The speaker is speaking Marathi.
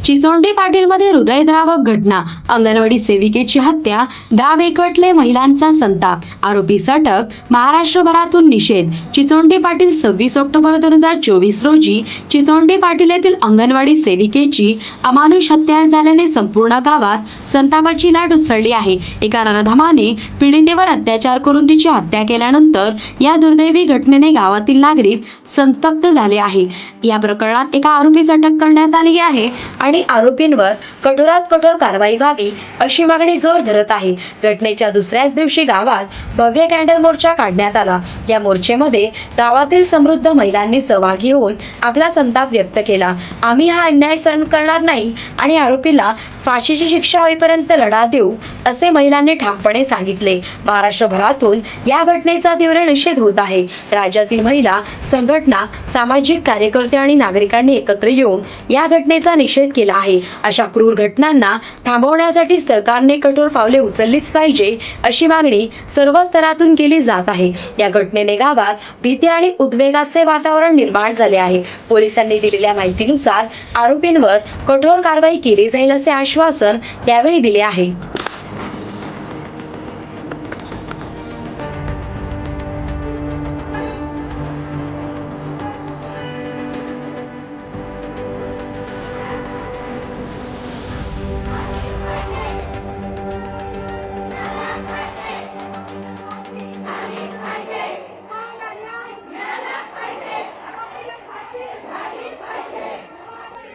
चिचोंडी पाटीलमध्ये हृदयद्रावक घटना, अंगणवाडी सेविकेची हत्या, गाव एकवटले, महिलांचा संताप, आरोपीस अटक, महाराष्ट्रभरातून निषेध. चिचोंडी पाटील 26 ऑक्टोबर 2024 रोजी चिचोंडी पाटील येथील अंगणवाडी सेविकेची अमानुष हत्या झाल्याने संपूर्ण गावात संतापाची लाट उसळली आहे. एका नराधमाने पीडितेवर अत्याचार करून तिची हत्या केल्यानंतर या दुर्दैवी घटनेने गावातील नागरिक संतप्त झाले आहे. या प्रकरणात एका आरोपीस अटक करण्यात आली आहे आणि आरोपींवर कठोरात कठोर कारवाई व्हावी अशी मागणी जोर धरत आहे. घटनेच्या दुसऱ्याच दिवशी गावात भव्य कॅन्डल मोर्चा काढण्यात आला. या मोर्चेमध्ये गावातील समृद्ध महिलांनी सहभागी होऊन आपला संताप व्यक्त केला. आम्ही हा अन्याय सहन करणार नाही आणि आरोपीला फाशीची शिक्षा होईपर्यंत लढा देऊ असे महिलांनी ठामपणे सांगितले. महाराष्ट्रभरातून या घटनेचा तीव्र निषेध होत आहे. राज्यातील महिला संघटना, सामाजिक कार्यकर्ते आणि नागरिकांनी एकत्र येऊन या घटनेचा निषेध केला आहे. अशा क्रूर घटनांना थांबवण्यासाठी सरकारने कठोर पावले उचललीच पाहिजे अशी मागणी सर्व स्तरातून केली जात आहे. या घटनेने गावात भीती आणि उद्वेगाचे वातावरण निर्माण झाले आहे. पोलिसांनी दिलेल्या माहितीनुसार आरोपींवर कठोर कारवाई केली जाईल असे आश्वासन यावेळी दिले आहे.